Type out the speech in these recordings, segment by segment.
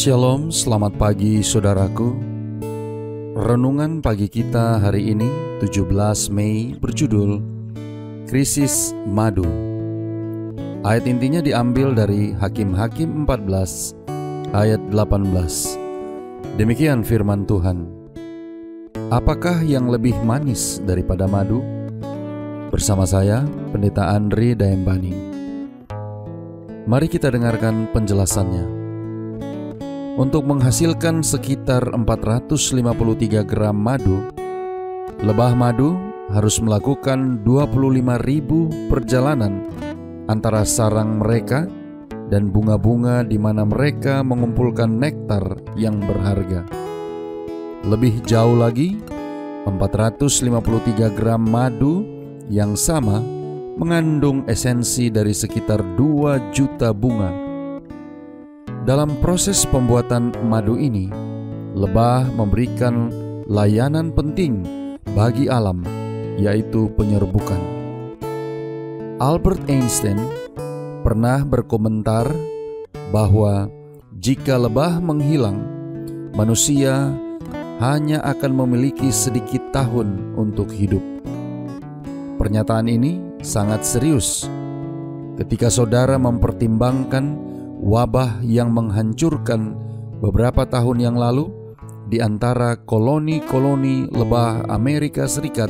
Shalom, selamat pagi saudaraku. Renungan pagi kita hari ini 17 Mei berjudul Krisis Madu. Ayat intinya diambil dari Hakim-Hakim 14 ayat 18. Demikian firman Tuhan. Apakah yang lebih manis daripada madu? Bersama saya, Pendeta Andri Dayembani. Mari kita dengarkan penjelasannya. Untuk menghasilkan sekitar 453 gram madu, lebah madu harus melakukan 25.000 perjalanan antara sarang mereka dan bunga-bunga di mana mereka mengumpulkan nektar yang berharga. Lebih jauh lagi, 453 gram madu yang sama mengandung esensi dari sekitar 2 juta bunga. Dalam proses pembuatan madu ini, lebah memberikan layanan penting bagi alam, yaitu penyerbukan. Albert Einstein pernah berkomentar bahwa jika lebah menghilang, manusia hanya akan memiliki sedikit tahun untuk hidup. Pernyataan ini sangat serius ketika saudara mempertimbangkan wabah yang menghancurkan beberapa tahun yang lalu di antara koloni-koloni lebah Amerika Serikat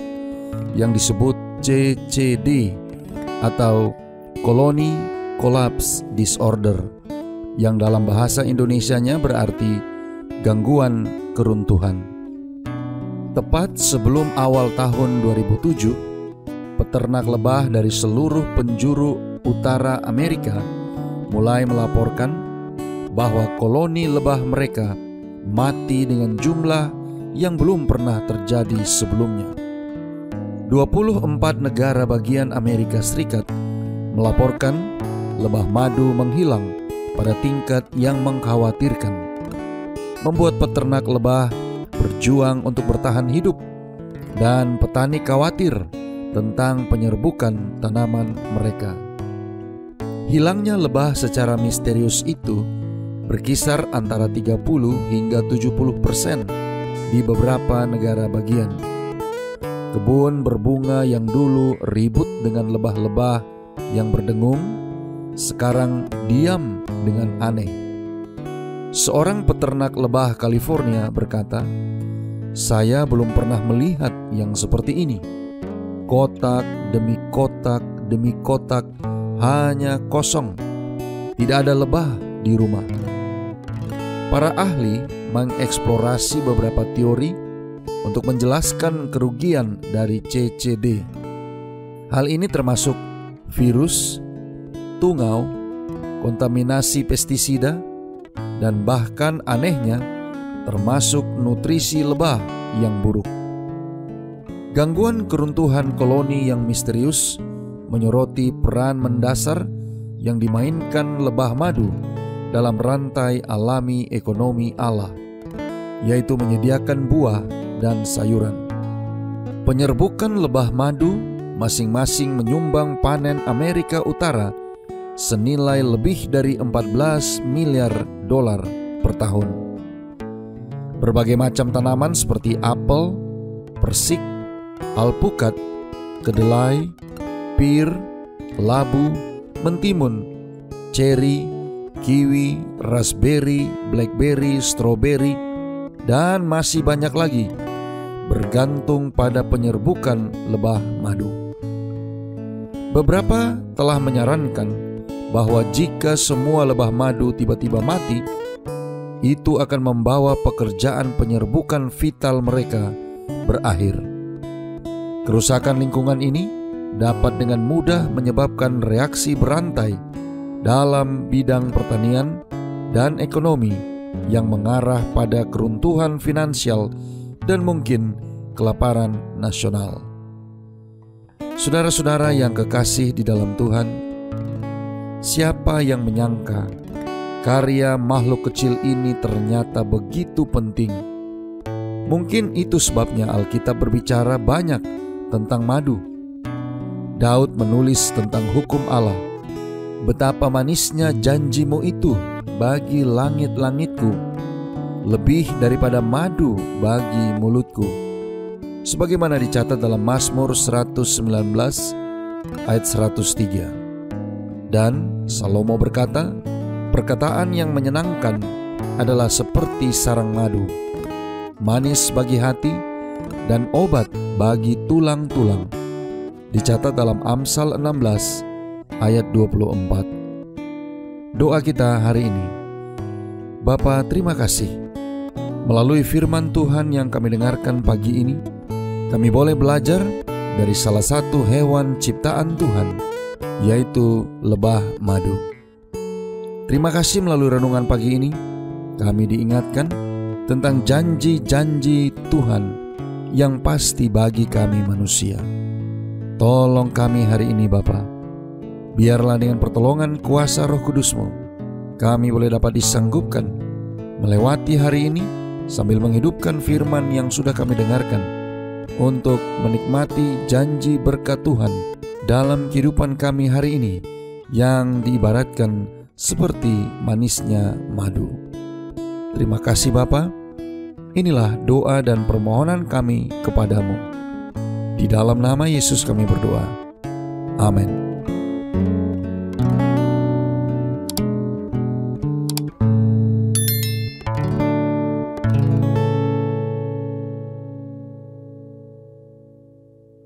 yang disebut CCD atau Colony Collapse Disorder, yang dalam bahasa Indonesianya berarti gangguan keruntuhan. Tepat sebelum awal tahun 2007, peternak lebah dari seluruh penjuru utara Amerika mulai melaporkan bahwa koloni lebah mereka mati dengan jumlah yang belum pernah terjadi sebelumnya. 24 negara bagian Amerika Serikat melaporkan lebah madu menghilang pada tingkat yang mengkhawatirkan, membuat peternak lebah berjuang untuk bertahan hidup, dan petani khawatir tentang penyerbukan tanaman mereka. Hilangnya lebah secara misterius itu berkisar antara 30 hingga 70% di beberapa negara bagian. Kebun berbunga yang dulu ribut dengan lebah-lebah yang berdengung, sekarang diam dengan aneh. Seorang peternak lebah California berkata, "Saya belum pernah melihat yang seperti ini. Kotak demi kotak demi kotak hanya kosong, tidak ada lebah di rumah." Para ahli mengeksplorasi beberapa teori untuk menjelaskan kerugian dari CCD. Hal ini termasuk virus, tungau, kontaminasi pestisida, dan bahkan anehnya termasuk nutrisi lebah yang buruk. Gangguan keruntuhan koloni yang misterius menyoroti peran mendasar yang dimainkan lebah madu dalam rantai alami ekonomi Allah, yaitu menyediakan buah dan sayuran. Penyerbukan lebah madu masing-masing menyumbang panen Amerika Utara senilai lebih dari 14 miliar dolar per tahun. Berbagai macam tanaman seperti apel, persik, alpukat, kedelai, pir, labu, mentimun, ceri, kiwi, raspberry, blackberry, stroberi, dan masih banyak lagi bergantung pada penyerbukan lebah madu. Beberapa telah menyarankan bahwa jika semua lebah madu tiba-tiba mati, itu akan membawa pekerjaan penyerbukan vital mereka berakhir. Kerusakan lingkungan ini dapat dengan mudah menyebabkan reaksi berantai dalam bidang pertanian dan ekonomi yang mengarah pada keruntuhan finansial dan mungkin kelaparan nasional. Saudara-saudara yang kekasih di dalam Tuhan, siapa yang menyangka karya makhluk kecil ini ternyata begitu penting? Mungkin itu sebabnya Alkitab berbicara banyak tentang madu. Daud menulis tentang hukum Allah. Betapa manisnya janjimu itu bagi langit-langitku, lebih daripada madu bagi mulutku. Sebagaimana dicatat dalam Mazmur 119 ayat 103. Dan Salomo berkata, perkataan yang menyenangkan adalah seperti sarang madu, manis bagi hati dan obat bagi tulang-tulang. Dicatat dalam Amsal 16 ayat 24. Doa kita hari ini. Bapa, terima kasih. Melalui firman Tuhan yang kami dengarkan pagi ini, kami boleh belajar dari salah satu hewan ciptaan Tuhan, yaitu lebah madu. Terima kasih melalui renungan pagi ini, kami diingatkan tentang janji-janji Tuhan yang pasti bagi kami manusia. Tolong kami hari ini Bapa. Biarlah dengan pertolongan kuasa Roh Kudus-Mu, kami boleh dapat disanggupkan melewati hari ini sambil menghidupkan firman yang sudah kami dengarkan, untuk menikmati janji berkat Tuhan dalam kehidupan kami hari ini, yang diibaratkan seperti manisnya madu. Terima kasih Bapa. Inilah doa dan permohonan kami kepadamu. Di dalam nama Yesus kami berdoa. Amin.